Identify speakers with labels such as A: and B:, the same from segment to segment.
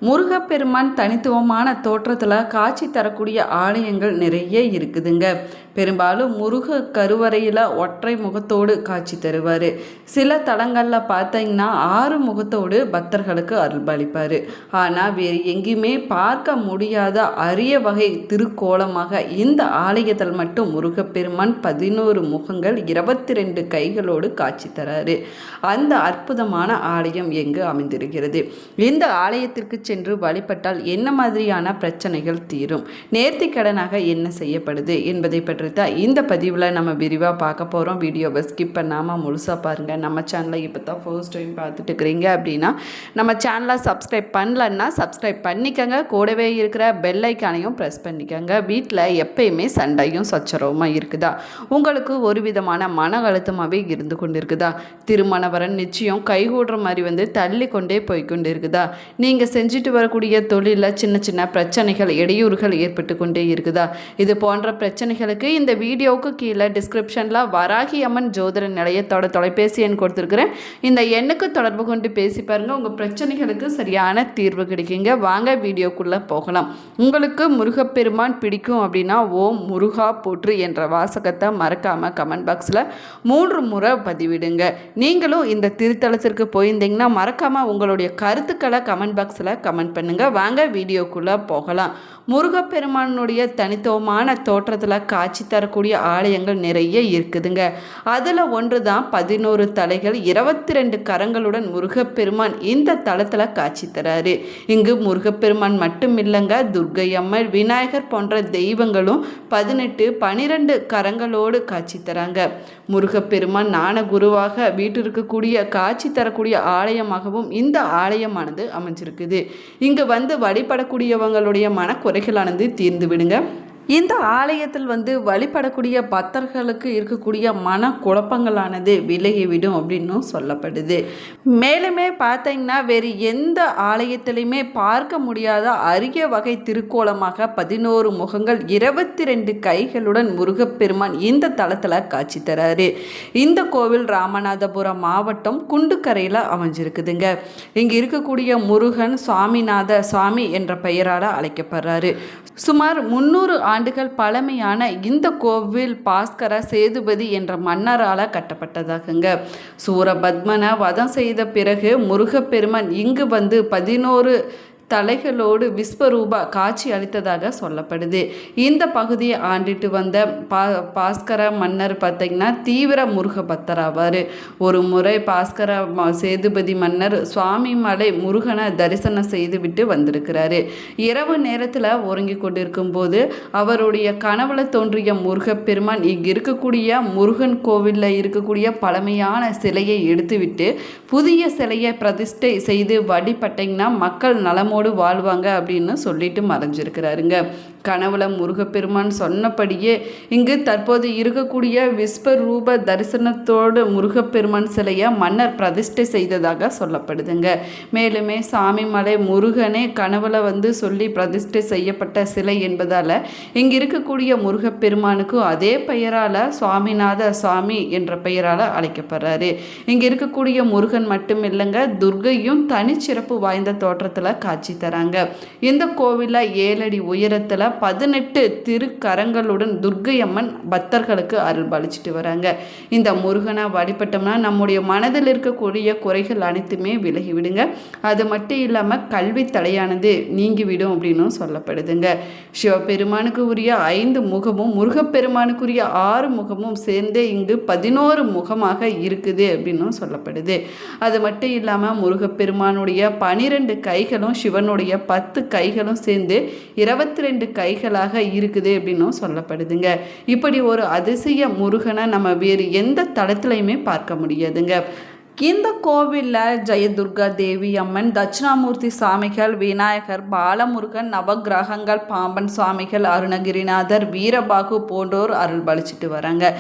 A: முருகப்பெருமான் தனித்துவமான தோற்றத்தில் காட்சி தரக்கூடிய ஆலயங்கள் நிறைய இருக்குதுங்க. பெரும்பாலும் முருக கருவறையில் ஒற்றை முகத்தோடு காட்சி தருவார். சில தலங்களில் பார்த்தீங்கன்னா 6 முகத்தோடு பக்தர்களுக்கு அருள்பாலிப்பார். ஆனால் வேறு எங்கேயுமே பார்க்க முடியாத அரிய வகை திருக்கோலமாக இந்த ஆலயத்தில் மட்டும் முருகப்பெருமான் 11 முகங்கள் 22 கைகளோடு காட்சி தராரு. அந்த அற்புதமான ஆலயம் எங்கு அமைந்திருக்கிறது? இந்த ஆலயத்திற்கு சென்று வழிபட்டால் என்ன மாதிரியான பிரச்சனைகள் தீரும், நேர்த்திக்கடனாக என்ன செய்யப்படுது என்பதை பற்றி தான் இந்த பதிவில் நம்ம விரிவாக பார்க்க போகிறோம். வீடியோவை ஸ்கிப் பண்ணாமல் முழுசாக பாருங்கள். நம்ம சேனலை இப்போ தான் ஃபர்ஸ்ட் டைம் பார்த்துட்டு இருக்கிறீங்க அப்படின்னா நம்ம சேனலை சப்ஸ்கிரைப் பண்ணலன்னா சப்ஸ்கிரைப் பண்ணிக்கோங்க. கூடவே இருக்கிற பெல் ஐக்கானையும் ப்ரெஸ் பண்ணிக்கோங்க. வீட்டில் எப்பயுமே சண்டையும் சச்சரவுமாக இருக்குதா? உங்களுக்கு ஒரு விதமான மன அழுத்தமாகவே இருந்து கொண்டு இருக்குதா? திருமண வரன் நிச்சயம் கைகூடுற மாதிரி தள்ளி கொண்டே போய்கொண்டு இருக்குதா? நீங்கள் செஞ்சுட்டு வரக்கூடிய தொழிலில் சின்ன சின்ன பிரச்சனைகள் இடையூறுகள் ஏற்பட்டு கொண்டே இருக்குதா? இது போன்ற பிரச்சனைகளுக்கு இந்த வீடியோவுக்கு கீழே டிஸ்கிரிப்ஷனில் வராகி அம்மன் ஜோதிட நிலையத்தோட தொலைபேசி எண் கொடுத்துருக்குறேன். இந்த எண்ணுக்கு தொடர்பு கொண்டு பேசி பாருங்கள். உங்கள் பிரச்சனைகளுக்கு சரியான தீர்வு கிடைக்குங்க. வாங்க வீடியோக்குள்ளே போகலாம். உங்களுக்கு முருகப்பெருமான் பிடிக்கும் அப்படின்னா ஓம் முருகா போற்று என்ற வாசகத்தை மறக்காமல் கமெண்ட் பாக்ஸில் 3 முறை பதிவிடுங்க. நீங்களும் இந்த திருத்தலத்திற்கு போயிருந்தீங்கன்னா மறக்காமல் உங்களுடைய கருத்துக்களை கமெண்ட் பாக்ஸில் கமெண்ட் பண்ணுங்கள். வாங்க வீடியோக்குள்ளே போகலாம். முருகப்பெருமானுடைய தனித்துவமான தோற்றத்தில் காட்சி தரக்கூடிய ஆலயங்கள் நிறைய இருக்குதுங்க. அதில் ஒன்று தான் 11 தலைகள் 22 கரங்களுடன் முருகப்பெருமான் இந்த தலத்தில் காட்சி தராரு. இங்கு முருகப்பெருமான் மட்டும் இல்லைங்க, துர்க்கை அம்மன், விநாயகர் போன்ற தெய்வங்களும் 18 12 கரங்களோடு காட்சி தராங்க. முருகப்பெருமான் ஞான குருவாக வீட்டிற்கக்கூடிய காட்சி தரக்கூடிய ஆலயமாகவும் இந்த ஆலயமானது அமைஞ்சிருக்குது. இங்கு வழிபடக்கூடியவங்களுடைய மனக்குறைகளானது தீர்ந்து விடுங்க. இந்த ஆலயத்தில் வழிபடக்கூடிய பக்தர்களுக்கு இருக்கக்கூடிய மன குழப்பங்களானது விலகிவிடும் அப்படின்னு சொல்லப்படுது. மேலுமே பார்த்தீங்கன்னா வேறு எந்த ஆலயத்திலையுமே பார்க்க முடியாத அரிய வகை திருக்கோலமாக 11 முகங்கள் 22 கைகளுடன் முருகப்பெருமான் இந்த தலத்தில் காட்சி தராரு. இந்த கோவில் ராமநாதபுரம் மாவட்டம் குண்டுக்கரையில் அமைஞ்சிருக்குதுங்க. இங்கே இருக்கக்கூடிய முருகன் சுவாமிநாத சுவாமி என்ற பெயரால் அழைக்கப்படுறாரு. சுமார் 300 ஆண்டுகள் பழமையான இந்த கோவில் பாஸ்கர சேதுபதி என்ற மன்னரால் கட்டப்பட்டதாகுங்க. சூரபத்மனை வதம் செய்த பிறகு முருகப்பெருமான் இங்கு 11 தலைகளோடு விஸ்வரூபா காட்சி அளித்ததாக சொல்லப்படுது. இந்த பகுதியை ஆண்டிட்டு வந்த பாஸ்கர மன்னர் பார்த்திங்கன்னா தீவிர முருக பக்தர் ஆவார். ஒரு முறை பாஸ்கர சேதுபதி மன்னர் சுவாமிமலை முருகனை தரிசனம் செய்துவிட்டு வந்திருக்கிறாரு. இரவு நேரத்தில் உறங்கி கொண்டிருக்கும் போது அவருடைய கனவுல தோன்றிய முருகப்பெருமான் இங்கு இருக்கக்கூடிய முருகன் கோவிலில் இருக்கக்கூடிய பழமையான சிலையை எடுத்துவிட்டு புதிய சிலையை பிரதிஷ்டை செய்து வழிபட்டிங்கன்னா மக்கள் நலமோடு வாழ்வாங்க அப்படின்னு சொல்லிட்டு மறைஞ்சிருக்கிறாருங்க. கனவுல முருகப்பெருமான் சொன்னபடியே இங்கு தற்போது இருக்கக்கூடிய விஸ்வரூப தரிசனத்தோடு முருகப்பெருமான் சிலையை மன்னர் பிரதிஷ்டை செய்ததாக சொல்லப்படுதுங்க. மேலுமே சாமிமலை முருகனே கனவுல சொல்லி பிரதிஷ்டை செய்யப்பட்ட சிலை என்பதால் இங்கு இருக்கக்கூடிய முருகப்பெருமானுக்கு அதே பெயரால் சுவாமிநாத சுவாமி என்ற பெயரால் அழைக்கப்படுறாரு. இங்கு இருக்கக்கூடிய முருகன் மட்டும் இல்லைங்க, துர்க்கையும் தனிச்சிறப்பு வாய்ந்த தோற்றத்தில் காட்சி தராங்க. இந்த கோவிலில் 7 அடி உயரத்தில் 18 திருக்கரங்களுடன் துர்க்கை அம்மன் பக்தர்களுக்கு அருள்பாலிச்சிட்டு வராங்க. இந்த முருகனை வழிபட்டோம்னா நம்முடைய மனதில் இருக்கக்கூடிய குறைகள் அனைத்துமே விலகிவிடுங்க. அது மட்டும் இல்லாமல் கல்வி தடையானது நீங்கிவிடும் அப்படின்னு சொல்லப்படுதுங்க. சிவபெருமானுக்கு உரிய 5 முகமும் முருகப்பெருமானுக்குரிய 6 முகமும் சேர்ந்தே இங்கு 11 முகமாக இருக்குது அப்படின்னு சொல்லப்படுது. அது மட்டும் இல்லாமல் முருகப்பெருமானுடைய 12 கைகளும் சிவனுடைய 10 கைகளும் சேர்ந்து 22 கைகளாக இருக்குது அப்படின்னும் சொல்லப்படுதுங்க. இப்படி ஒரு அதிசய முருகனை நம்ம வேறு எந்த தளத்திலையுமே பார்க்க முடியாதுங்க. இந்த கோவிலில் ஜெயதுர்கா தேவி அம்மன், தட்சிணாமூர்த்தி சுவாமிகள், விநாயகர், பாலமுருகன், நவகிரகங்கள், பாம்பன் சுவாமிகள், அருணகிரிநாதர், வீரபாகு போன்றோர் அருள்பாலிச்சிட்டு வராங்க.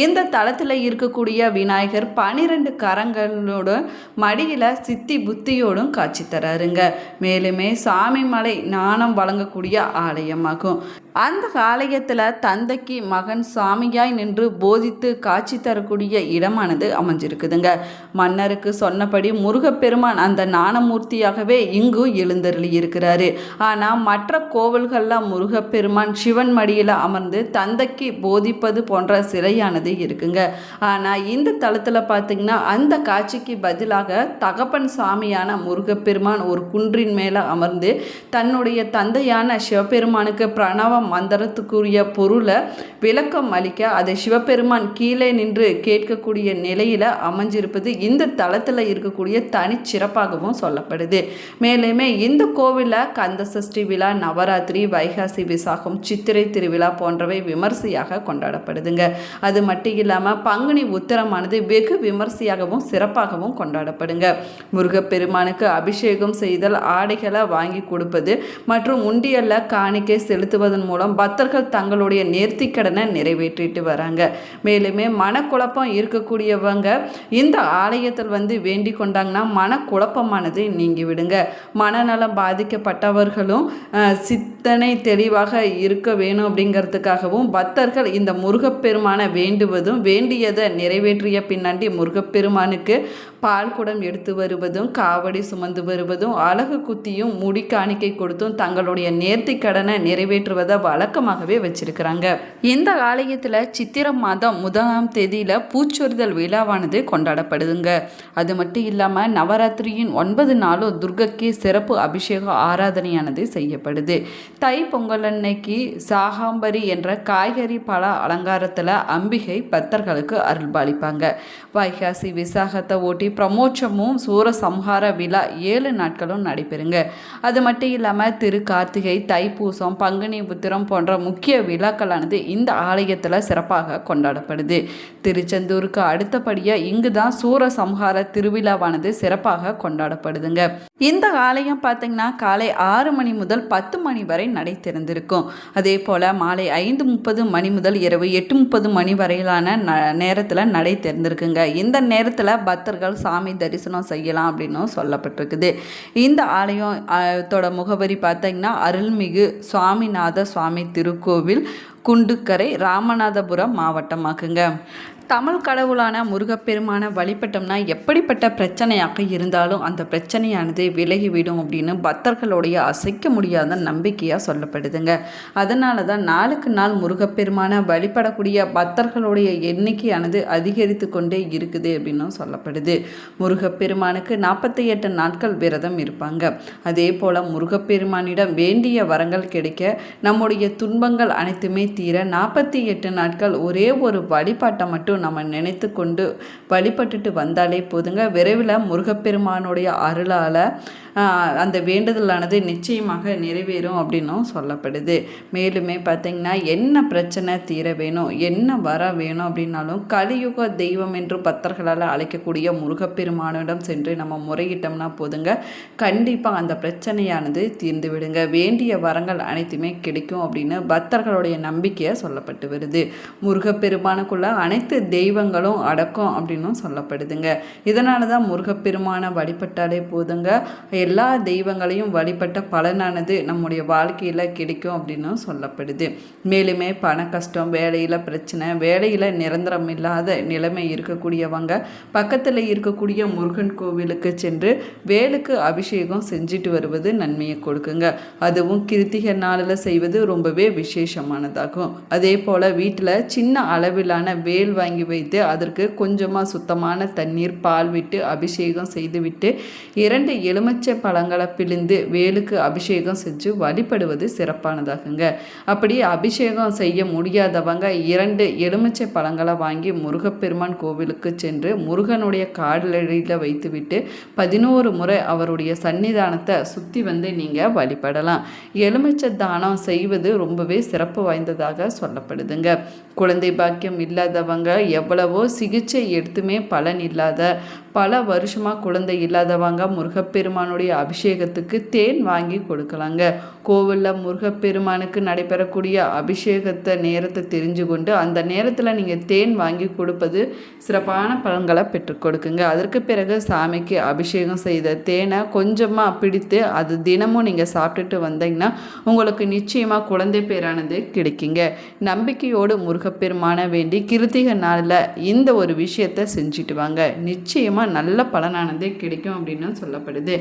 A: இந்த தளத்தில் இருக்கக்கூடிய விநாயகர் 12 கரங்களோடு மடியில் சித்தி புத்தியோடும் காட்சி தராருங்க. மேலுமே சாமிமலை ஞானம் வழங்கக்கூடிய ஆலயமாகும். அந்த ஆலயத்தில் தந்தைக்கு மகன் சாமியாய் நின்று போதித்து காட்சி தரக்கூடிய இடமானது அமைஞ்சிருக்குதுங்க. மன்னருக்கு சொன்னபடி முருகப்பெருமான் அந்த ஞானமூர்த்தியாகவே இங்கு எழுந்தருளி இருக்கிறாரு. ஆனால் மற்ற கோவில்களில் முருகப்பெருமான் சிவன் மடியில் அமர்ந்து தந்தைக்கு போதிப்பது போன்ற சிலையானது இருக்குங்க. ஆனால் இந்த தளத்தில் பார்த்திங்கன்னா அந்த காட்சிக்கு பதிலாக தகப்பன் சாமியான முருகப்பெருமான் ஒரு குன்றின் மேலே அமர்ந்து தன்னுடைய தந்தையான சிவபெருமானுக்கு பிரணவ மந்திரத்துக்குரிய பொருளை விளக்கம் அளிக்க அதை சிவபெருமான் கீழே நின்று கேட்கக்கூடிய நிலையில் அமைஞ்சிருப்பது இந்த தளத்தில் இருக்கக்கூடிய தனிச்சிறப்பாகவும் சொல்லப்படுது. மேலுமே இந்த கோவிலில் கந்த சஷ்டி விழா, நவராத்திரி, வைகாசி விசாகம், சித்திரை திருவிழா போன்றவை விமர்சையாக கொண்டாடப்படுதுங்க. அது மட்டும் இல்லாமல் பங்குனி உத்திரமானது வெகு விமர்சையாகவும் சிறப்பாகவும் கொண்டாடப்படுங்க. முருகப்பெருமானுக்கு அபிஷேகம் செய்தல், ஆடைகளை வாங்கி கொடுப்பது மற்றும் உண்டியல்ல காணிக்கை செலுத்துவதன் மூலம் பக்தர்கள் தங்களுடைய நேர்த்திக்கடனை நிறைவேற்றிட்டு வராங்க. மேலுமே மனக்குழப்பம் இருக்கக்கூடியவங்க இந்த ஆலயத்தில் வேண்டிக் கொண்டாங்கன்னா மனக்குழப்பமானது நீங்கி விடுங்க. மனநலம் பாதிக்கப்பட்டவர்களும் சித்தனை தெளிவாக இருக்க வேணும் அப்படிங்கிறதுக்காகவும் பக்தர்கள் இந்த முருகப்பெருமானை வேண்டுவதும், வேண்டியதை நிறைவேற்றிய பின்னாடி முருகப்பெருமானுக்கு பால் குடம் எடுத்து வருவதும், காவடி சுமந்து வருவதும், அழகு குத்தியும் முடி காணிக்கை கொடுத்தும் தங்களுடைய நேர்த்தி கடனை நிறைவேற்றுவதை வழக்கமாகவே வச்சிருக்கிறாங்க. இந்த ஆலயத்தில் சித்திரை மாதம் 1ஆம் தேதியில் பூச்சொரிதல் விழாவானது கொண்டாடப்படுதுங்க. அது மட்டும் இல்லாமல் நவராத்திரியின் 9 நாளும் துர்க்கைக்கு சிறப்பு அபிஷேக ஆராதனையானது செய்யப்படுது. தை பொங்கல் அன்னைக்கு சாகாம்பரி என்ற காய்கறி பழ அலங்காரத்தில் அம்பிகை பக்தர்களுக்கு அருள்பாலிப்பாங்க. வைகாசி விசாகத்தை ஓட்டி பிரமோட்சமும் சூரசம்ஹார விழா 7 நாட்களும் நடைபெறுங்க. அது மட்டும் இல்லாமல் திரு கார்த்திகை, தைப்பூசம், பங்குனி உத்திரம் போன்ற முக்கிய விழாக்களானது இந்த ஆலயத்தில் சிறப்பாக கொண்டாடப்படுது. திருச்செந்தூருக்கு அடுத்தபடியாக இங்கு தான் சூரசம்ஹார திருவிழாவானது சிறப்பாக கொண்டாடப்படுதுங்க. இந்த ஆலயம் பார்த்திங்கன்னா காலை 6 மணி முதல் 10 மணி வரை நடை திறந்திருக்கும். அதே போல் மாலை 5:30 மணி முதல் இரவு 8:30 மணி வரையிலான நேரத்தில் நடை திறந்திருக்குங்க. இந்த நேரத்தில் பக்தர்கள் சாமி தரிசனம் செய்யலாம் அப்படின்னு சொல்லப்பட்டிருக்குது. இந்த ஆலயத்தோட முகவரி பார்த்திங்கன்னா அருள்மிகு சுவாமிநாத சுவாமி திருக்கோவில், குண்டுக்கரை, ராமநாதபுரம் மாவட்டமாக்குங்க. தமிழ் கடவுளான முருகப்பெருமானை வழிபட்டோம்னா எப்படிப்பட்ட பிரச்சனையாக இருந்தாலும் அந்த பிரச்சனையானது விலகிவிடும் அப்படின்னு பக்தர்களுடைய அசைக்க முடியாத நம்பிக்கையாக சொல்லப்படுதுங்க. அதனால தான் நாளுக்கு நாள் முருகப்பெருமானை வழிபடக்கூடிய பக்தர்களுடைய எண்ணிக்கையானது அதிகரித்து கொண்டே இருக்குது அப்படின்னும் சொல்லப்படுது. முருகப்பெருமானுக்கு 48 நாட்கள் விரதம் இருப்பாங்க. அதே போல் முருகப்பெருமானிடம் வேண்டிய வரங்கள் கிடைக்க, நம்முடைய துன்பங்கள் அனைத்துமே தீர 48 நாட்கள் ஒரே ஒரு வழிபாட்டை மட்டும் நம்ம நினைத்து கொண்டு வழிபட்டுட்டு வந்தாலே போதுங்க. விரைவில் முருகப்பெருமானுடைய அருளால் அந்த வேண்டுதலானது நிச்சயமாக நிறைவேறும் அப்படின்னும் சொல்லப்படுது. மேலுமே பார்த்திங்கன்னா என்ன பிரச்சனை தீர வேணும், என்ன வர வேணும் அப்படின்னாலும் கலியுக தெய்வம் என்று பக்தர்களால் அழைக்கக்கூடிய முருகப்பெருமானிடம் சென்று நம்ம முறையிட்டோம்னா போதுங்க, கண்டிப்பாக அந்த பிரச்சனையானது தீர்ந்து விடுங்க. வேண்டிய வரங்கள் அனைத்துமே கிடைக்கும் அப்படின்னு பக்தர்களுடைய நம்பிக்கையை சொல்லப்பட்டு வருது. முருகப்பெருமானுக்குள்ள அனைத்து தெய்வங்களும் அடக்கம் அப்படின்னும் சொல்லப்படுதுங்க. இதனால தான் முருகப்பெருமானை வழிபட்டாலே போதுங்க, எல்லா தெய்வங்களையும் வழிபட்ட பலனானது நம்முடைய வாழ்க்கையில் கிடைக்கும் அப்படின்னு சொல்லப்படுது. மேலுமே பண கஷ்டம், வேலையில் பிரச்சனை, வேலையில் நிரந்தரம் இல்லாத நிலைமை இருக்கக்கூடியவங்க பக்கத்தில் இருக்கக்கூடிய முருகன் கோவிலுக்கு சென்று வேலுக்கு அபிஷேகம் செஞ்சுட்டு வருவது நன்மையை கொடுக்குங்க. அதுவும் கிருத்திகை நாளில் செய்வது ரொம்பவே விசேஷமானதாகும். அதே போல் வீட்டில் சின்ன அளவிலான வேல் வாங்கி வைத்து அதற்கு கொஞ்சமாக சுத்தமான தண்ணீர், பால் விட்டு அபிஷேகம் செய்துவிட்டு 2 எலுமிச்சை பழங்களை பிழிந்து வேலுக்கு அபிஷேகம் செஞ்சு வழிபடுவது சிறப்பானதாகுங்க. அப்படி அபிஷேகம் செய்ய முடியாதவங்க 2 எலுமிச்சை பழங்களை வாங்கி முருகப்பெருமான் கோவிலுக்கு சென்று முருகனுடைய காலடியில் வைத்துவிட்டு 11 முறை அவருடைய சன்னிதானத்தை சுற்றி நீங்கள் வழிபடலாம். எலுமிச்சை தானம் செய்வது ரொம்பவே சிறப்பு வாய்ந்ததாக சொல்லப்படுதுங்க. குழந்தை பாக்கியம் இல்லாதவங்க, எவ்வளவோ சிகிச்சை எடுத்துமே பலன் இல்லாத, பல வருஷமாக குழந்தை இல்லாதவங்க முருகப்பெருமானுடைய அபிஷேகத்துக்கு தேன் வாங்கி கொடுக்கலாங்க. கோவிலில் முருகப்பெருமானுக்கு நடைபெறக்கூடிய அபிஷேகத்தை நேரத்தை தெரிஞ்சு கொண்டு அந்த நேரத்தில் நீங்கள் தேன் வாங்கி கொடுப்பது சிறப்பான பலன்களை பெற்றுக் கொடுக்குங்க. அதற்கு பிறகு சாமிக்கு அபிஷேகம் செய்த தேனை கொஞ்சமாக பிடித்து அது தினமும் நீங்கள் சாப்பிட்டுட்டு வந்தீங்கன்னா உங்களுக்கு நிச்சயமாக குழந்தை பேரானது கிடைக்குங்க. நம்பிக்கையோடு முருகப்பெருமான வேண்டி கிருத்திகை நாளில் இந்த ஒரு விஷயத்தை செஞ்சுட்டு வாங்க. நிச்சயமாக மூலமாக நல்ல பலனானதே கிடைக்கும் அப்படின்னு சொல்லப்படுது.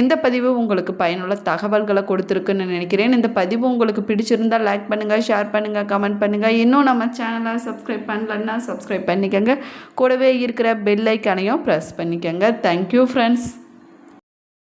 A: இந்த பதிவு உங்களுக்கு பயனுள்ள தகவல்களை கொடுத்துருக்குன்னு நினைக்கிறேன். இந்த பதிவு உங்களுக்கு பிடிச்சிருந்தால் லைக் பண்ணுங்கள், ஷேர் பண்ணுங்கள், கமெண்ட் பண்ணுங்கள். இன்னும் நம்ம சேனலை சப்ஸ்கிரைப் பண்ணலன்னா சப்ஸ்கிரைப் பண்ணிக்கோங்க. கூடவே இருக்கிற பெல் ஐக்கானையும் ப்ரெஸ் பண்ணிக்கோங்க. Thank you friends.